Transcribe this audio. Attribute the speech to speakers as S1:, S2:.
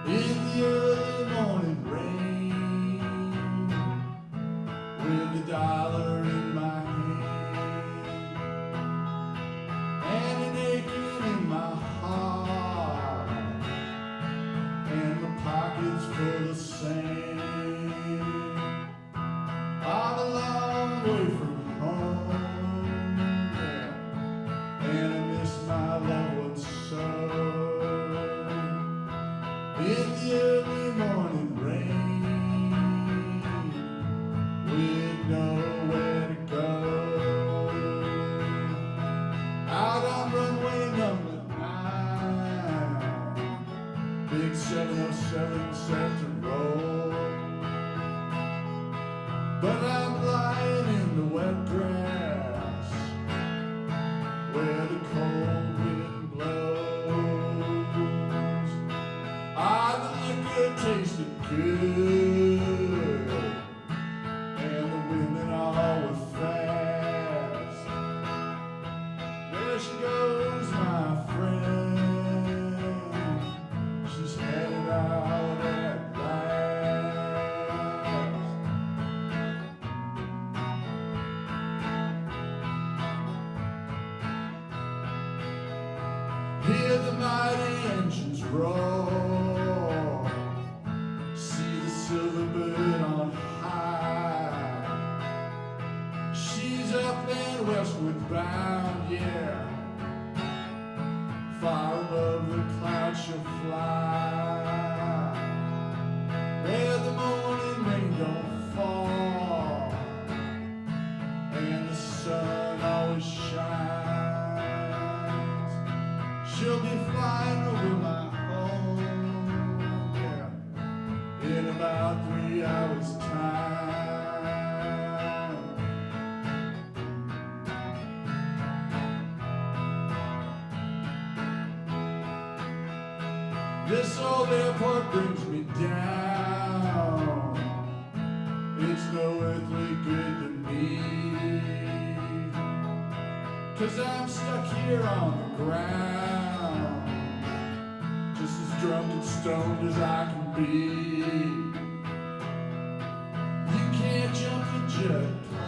S1: in the early morning rain, with a dollar in my hand and an aching in my heart, and my pockets full of sand. I'm a long way from home, yeah, and I miss my loved ones so. In the early morning rain, with nowhere to go, out on runway number 9, big 707 set to roll. But I'm lying in the wet grass where the cold wind blows. Ah, the liquor tasted good, and the women all were fast. There she goes, my friend, she's headed out at last. Hear the mighty engines roar, see the silver bird on high. She's up and westward bound, yeah, far above the clouds she'll fly, where the morning rain don't fall and the sun always shines. She'll be flying over my home, yeah, in about 3 hours' time. This old airport brings me down. It's no earthly good to me, 'cause I'm stuck here on the ground, just as drunk and stoned as I can be. You can't jump the jet plane.